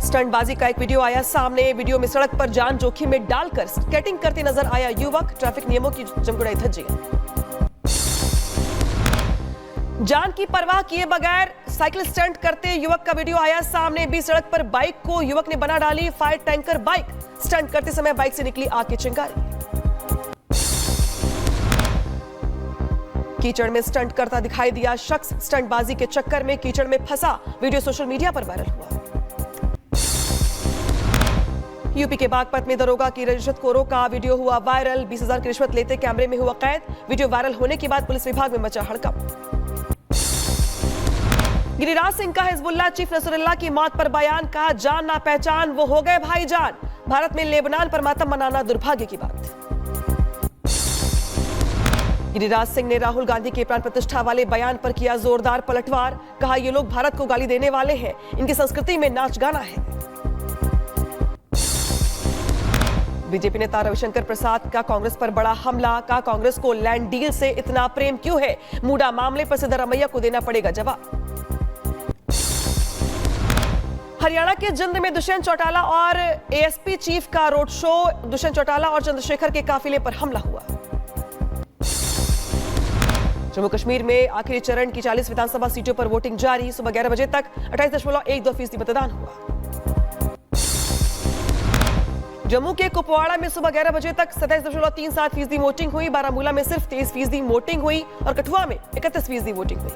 स्टंटबाजी का एक वीडियो आया सामने। वीडियो में सड़क पर जान जोखिम में डालकर स्केटिंग करते नजर आया युवक। ट्रैफिक नियमों की जमगुड़ाई धज्जियां। जान की परवाह किए बगैर साइकिल स्टंट करते युवक का वीडियो आया सामने। बीच सड़क पर बाइक को युवक ने बना डाली फायर टैंकर बाइक। स्टंट करते समय बाइक से निकली आग की चिंगारी। कीचड़ में स्टंट करता दिखाई दिया शख्स। स्टंटबाजी के चक्कर में कीचड़ में फंसा। वीडियो सोशल मीडिया पर वायरल हुआ। यूपी के बागपत में दरोगा की रिश्वतखोरों का वीडियो हुआ वायरल। 20,000 की रिश्वत लेते कैमरे में हुआ कैद। वीडियो वायरल होने के बाद पुलिस विभाग में मचा हड़कंप। गिरिराज सिंह का हिजबुल्लाह चीफ नसरुल्लाह की मौत पर बयान। कहा जान ना पहचान वो हो गए भाईजान। भारत में लेबनान पर मातम मनाना दुर्भाग्य की बात। गिरिराज सिंह ने राहुल गांधी के प्राण प्रतिष्ठा वाले बयान पर किया जोरदार पलटवार। कहा ये लोग भारत को गाली देने वाले हैं। इनकी संस्कृति में नाच गाना है। बीजेपी नेता रविशंकर प्रसाद का कांग्रेस पर बड़ा हमला। कहा कांग्रेस को लैंड डील से इतना प्रेम क्यों है। मूडा मामले पर सिद्धरामैया को देना पड़ेगा जवाब। हरियाणा के जिंद में दुष्यंत चौटाला और एएसपी चीफ का रोड शो। दुष्यंत चौटाला और चंद्रशेखर के काफिले पर हमला हुआ। जम्मू कश्मीर में आखिरी चरण की 40 विधानसभा सीटों पर वोटिंग जारी। सुबह 11 बजे तक 28.12% मतदान हुआ। जम्मू के कुपवाड़ा में सुबह 11 बजे तक 27.37% वोटिंग हुई। बारामूला में सिर्फ 23% वोटिंग हुई और कठुआ में 31% वोटिंग हुई।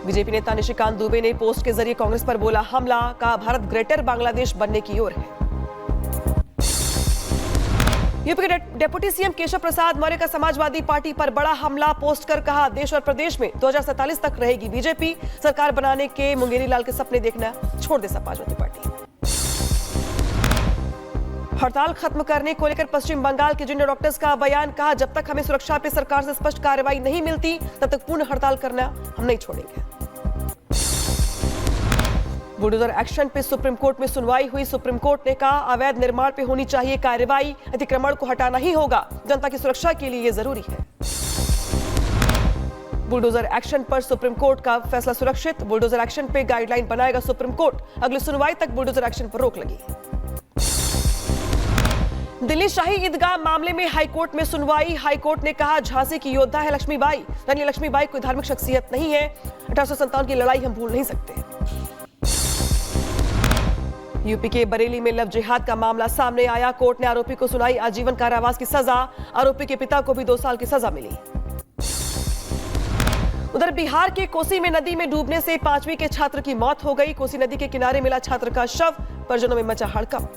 बीजेपी नेता निशिकांत दुबे ने पोस्ट के जरिए कांग्रेस पर बोला हमला। कहा भारत ग्रेटर बांग्लादेश बनने की ओर है। यूपी के डिप्टी सीएम केशव प्रसाद मौर्य का समाजवादी पार्टी पर बड़ा हमला। पोस्ट कर कहा देश और प्रदेश में 2047 तक रहेगी बीजेपी। सरकार बनाने के मुंगेरी लाल के सपने देखना छोड़ दे समाजवादी पार्टी। हड़ताल खत्म करने को लेकर पश्चिम बंगाल के जूनियर डॉक्टर्स का बयान। कहा जब तक हमें सुरक्षा पे सरकार से स्पष्ट कार्रवाई नहीं मिलती तब तक पूर्ण हड़ताल करना हम नहीं छोड़ेंगे। बुलडोजर एक्शन पे सुप्रीम कोर्ट में सुनवाई हुई। सुप्रीम कोर्ट ने कहा अवैध निर्माण पे होनी चाहिए कार्रवाई। अतिक्रमण को हटाना ही होगा। जनता की सुरक्षा के लिए यह जरूरी है। बुलडोजर एक्शन पर सुप्रीम कोर्ट का फैसला सुरक्षित। बुलडोजर एक्शन पे गाइडलाइन बनाएगा सुप्रीम कोर्ट। अगली सुनवाई तक बुलडोजर एक्शन पर रोक लगी। दिल्ली शाही ईदगाह मामले में हाईकोर्ट में सुनवाई। हाईकोर्ट ने कहा झांसी की योद्धा है लक्ष्मीबाई। रानी लक्ष्मीबाई कोई धार्मिक शख्सियत नहीं है। 1857 की लड़ाई हम भूल नहीं सकते। यूपी के बरेली में लव जिहाद का मामला सामने आया। कोर्ट ने आरोपी को सुनाई आजीवन कारावास की सजा। आरोपी के पिता को भी 2 साल की सजा मिली। उधर बिहार के कोसी में नदी में डूबने से 5वीं के छात्र की मौत हो गई। कोसी नदी के किनारे मिला छात्र का शव। परिजनों में मचा हड़कंप।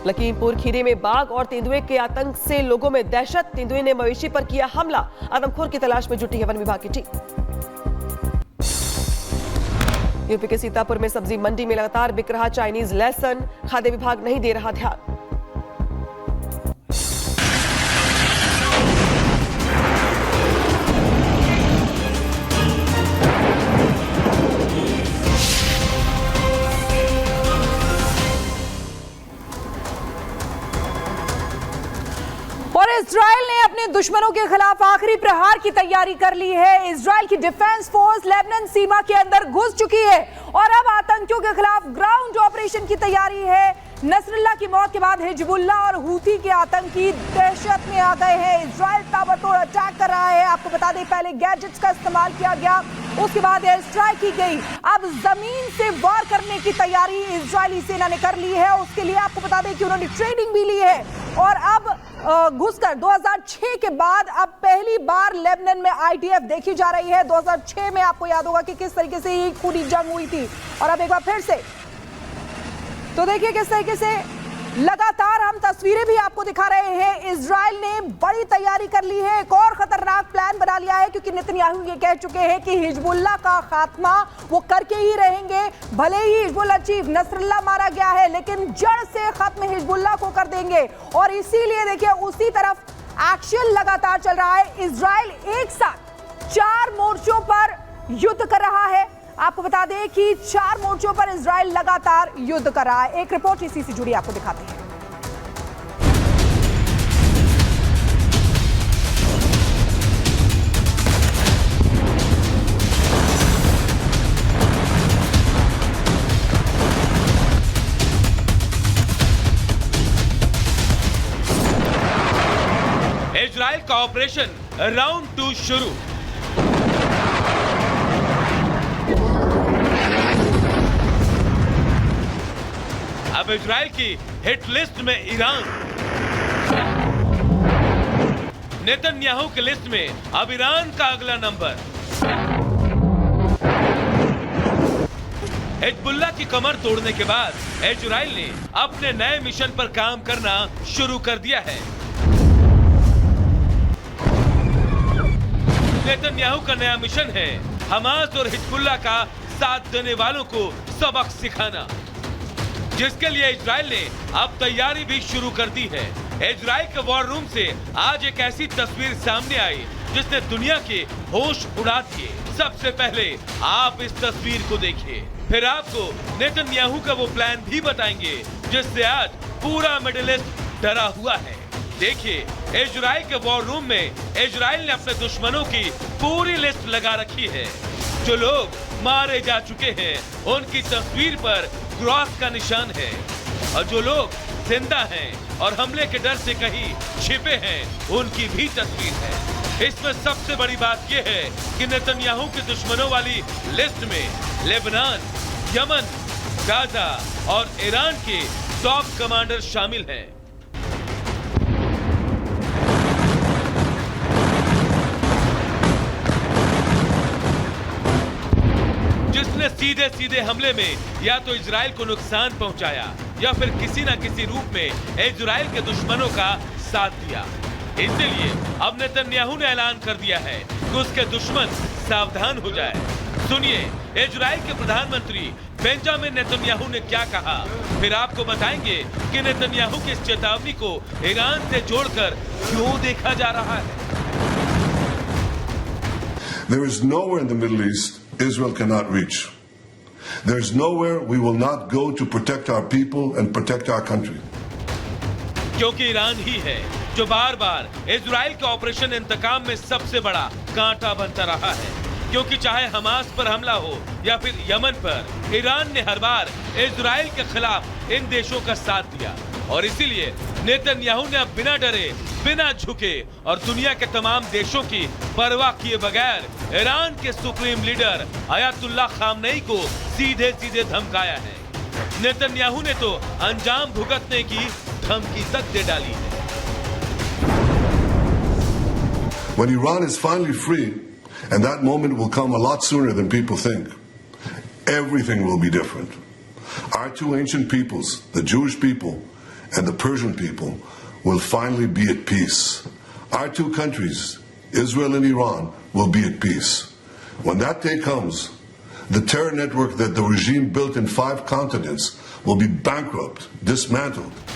लखीमपुर खीरी में बाघ और तेंदुए के आतंक से लोगों में दहशत। तेंदुए ने मवेशी पर किया हमला। आदमखोर की तलाश में जुटी है वन विभाग की टीम। यूपी के सीतापुर में सब्जी मंडी में लगातार बिक रहा चाइनीज लहसुन। खाद्य विभाग नहीं दे रहा ध्यान। और इजराइल ने अपने दुश्मनों के खिलाफ आखिरी प्रहार की तैयारी कर ली है। इजराइल की डिफेंस फोर्स लेबनान सीमा के अंदर घुस चुकी है और अब आतंकियों के खिलाफ ग्राउंड ऑपरेशन की तैयारी है। नसरुल्लाह की मौत के बाद हिजबुल्लाह और हूथी के आतंकी दहशत में आ गए हैं। इजराइल ताबड़तोड़ अटैक कर रहा है। आपको बता दें पहले गैजेट्स का इस्तेमाल किया गया, उसके बाद एयर स्ट्राइक की गई। अब जमीन से वार करने की तैयारी इजरायली सेना ने कर ली है। उसके लिए आपको बता दें कि उन्होंने ट्रेनिंग भी ली है और अब घुसकर 2006 के बाद अब पहली बार लेबनान में आईडीएफ देखी जा रही है। 2006 में आपको याद होगा कि किस तरीके से ये पूरी जंग हुई थी और अब एक बार फिर से तो देखिए किस तरीके से लगातार हम तस्वीरें भी आपको दिखा रहे हैं। इजराइल ने बड़ी तैयारी कर ली है। एक और खतरनाक प्लान बना लिया है क्योंकि नेतन्याहू ये कह चुके हैं कि हिजबुल्लाह का खात्मा वो करके ही रहेंगे। भले ही हिजबुल्लाह चीफ नसरुल्लाह मारा गया है लेकिन जड़ से खत्म हिजबुल्लाह को कर देंगे। और इसीलिए देखिए उसी तरफ एक्शन लगातार चल रहा है। इजराइल एक साथ 4 मोर्चों पर युद्ध कर रहा है। आपको बता दें कि 4 मोर्चों पर इजराइल लगातार युद्ध कर रहा है। एक रिपोर्ट इसी से जुड़ी आपको दिखाते हैं। ऑपरेशन राउंड 2 शुरू। अब इजराइल की हिट लिस्ट में ईरान, नेतन्याहू की लिस्ट में अब ईरान का अगला नंबर। हिजबुल्लाह की कमर तोड़ने के बाद इजराइल ने अपने नए मिशन पर काम करना शुरू कर दिया है। नेतन्याहू का नया मिशन है हमास और हिजबुल्लाह का साथ देने वालों को सबक सिखाना, जिसके लिए इजराइल ने अब तैयारी भी शुरू कर दी है। इजराइल के वॉर रूम से आज एक ऐसी तस्वीर सामने आई जिसने दुनिया के होश उड़ा दिए। सबसे पहले आप इस तस्वीर को देखिए, फिर आपको नेतन्याहू का वो प्लान भी बताएंगे जिससे आज पूरा मिडिल ईस्ट डरा हुआ है। देखिए, इजराइल के वॉर रूम में इजराइल ने अपने दुश्मनों की पूरी लिस्ट लगा रखी है। जो लोग मारे जा चुके हैं उनकी तस्वीर पर क्रॉस का निशान है, और जो लोग जिंदा हैं और हमले के डर से कहीं छिपे हैं उनकी भी तस्वीर है। इसमें सबसे बड़ी बात यह है कि नेतन्याहू के दुश्मनों वाली लिस्ट में लेबनान, यमन, गाजा और ईरान के टॉप कमांडर शामिल हैं। जिसने सीधे सीधे हमले में या तो इजराइल को नुकसान पहुंचाया या फिर किसी न किसी रूप में इजराइल के दुश्मनों का साथ दिया। इसलिए अब नेतन्याहू ने ऐलान कर दिया है कि उसके दुश्मन सावधान हो जाए। सुनिए इजराइल के प्रधानमंत्री बेंजामिन नेतन्याहू ने क्या कहा, फिर आपको बताएंगे कि नेतन्याहू की इस चेतावनी को ईरान से जोड़कर क्यों देखा जा रहा है। There is nowhere in the Middle East Israel cannot reach. There is nowhere we will not go to protect our people and protect our country. क्योंकि ईरान ही है जो बार बार इजराइल के ऑपरेशन इंतकाम में सबसे बड़ा कांटा बनता रहा है। क्योंकि चाहे हमास पर हमला हो या फिर यमन पर, ईरान ने हर बार इजराइल के खिलाफ इन देशों का साथ दिया, और इसीलिए नेतन्याहू ने अब बिना डरे, बिना झुके और दुनिया के तमाम देशों की परवाह किए बगैर ईरान के सुप्रीम लीडर अयातुल्लाह खामनेई को सीधे सीधे धमकाया है। नेतन्याहू ने तो अंजाम भुगतने की धमकी तक दे डाली है। When Iran is finally free, and that moment will come a lot sooner than people think, everything will be different. Our two ancient peoples, the Jewish people and the Persian people, will finally be at peace. Our two countries, Israel and Iran, will be at peace. When that day comes, the terror network that the regime built in 5 continents will be bankrupt, dismantled.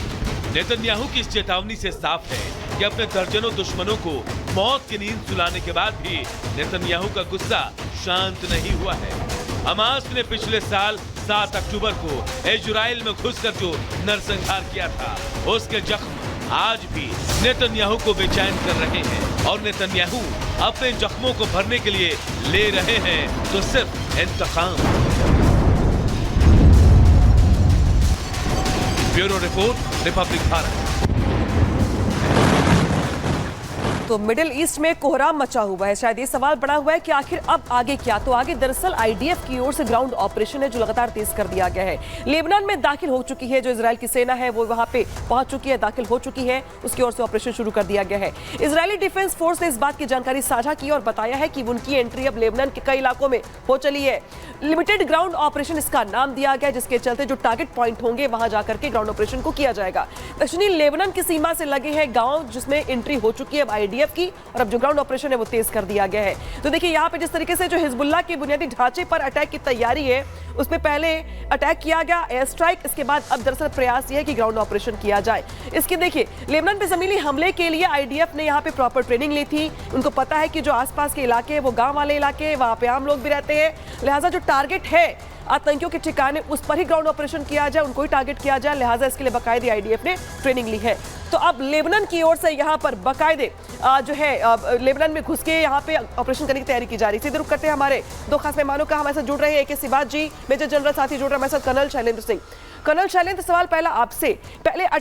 Netanyahu की इस चेतावनी से साफ है कि अपने दर्जनों दुश्मनों को मौत की नींद सुलाने के बाद भी नेतन्याहू का गुस्सा शांत नहीं हुआ है। हमास ने पिछले साल 7 अक्टूबर को इजराइल में घुसकर जो नरसंहार किया था, उसके जख्म आज भी नेतन्याहू को बेचैन कर रहे हैं, और नेतन्याहू अपने जख्मों को भरने के लिए ले रहे हैं तो सिर्फ इंतकाम। Bureau report, Republic Bharat. तो मिडिल ईस्ट में कोहराम मचा हुआ है। शायद ये सवाल बड़ा हुआ है कि आखिर अब आगे क्या। तो आगे दरअसल आईडीएफ की ओर से ग्राउंड ऑपरेशन है जो लगातार तेज कर दिया गया है। लेबनान में दाखिल हो चुकी है, जो इजराइल की सेना है वो वहां पे पहुंच चुकी है, दाखिल हो चुकी है, उसकी ओर से ऑपरेशन शुरू कर दिया गया है। इजरायली डिफेंस फोर्स ने इस बात की जानकारी साझा की और बताया है कि उनकी एंट्री अब लेबनान के कई इलाकों में हो चली है। लिमिटेड ग्राउंड ऑपरेशन इसका नाम दिया गया, जिसके चलते जो टारगेट पॉइंट होंगे वहां जाकर के ग्राउंड ऑपरेशन को किया जाएगा। दक्षिणी लेबनान की सीमा से लगे हैं गांव जिसमें एंट्री हो चुकी है अब आईडीएफ की, और अब जो ग्राउंड ऑपरेशन है वो तेज कर दिया गया है। तो देखिए यहाँ पे जिस तरीके से जो हिजबुल्लाह के बुनियादी ढांचे पर अटैक की तैयारी है, उसमें पहले अटैक किया गया एयर स्ट्राइक, इसके बाद अब दरअसल प्रयास ये है कि ग्राउंड ऑपरेशन किया जाए। इसके देखिए लेबनान पे जमीनी हमले के लिए आईडीएफ ने यहाँ पे प्रॉपर ट्रेनिंग ली थी। उनको पता है कि जो आसपास के इलाके हैं वो गांव वाले इलाके हैं, वहां पे आम लोग भी रहते हैं, लिहाजा जो टारगेट है आतंकियों के ठिकाने उस पर ही ग्राउंड ऑपरेशन किया जाए, उनको ही टारगेट किया जाए, लिहाजा इसके लिए बाकायदे आईडीएफ ने ट्रेनिंग ली है। तो अब लेबनान की ओर से यहाँ पर बाकायदे जो है लेबनान में घुस के यहाँ पे ऑपरेशन करने की तैयारी की जा रही है। सीधे रुख करते हैं हमारे 2 खास मेहमानों का। हमारे साथ जुड़ रहे हैं AK सिबात जी, मेजर जनरल, साथी जुड़ रहे हैं हमारे साथ कर्नल शैलेंद्र सिंह। कर्नल शैलेंद्र, सवाल पहला आपसे, पहले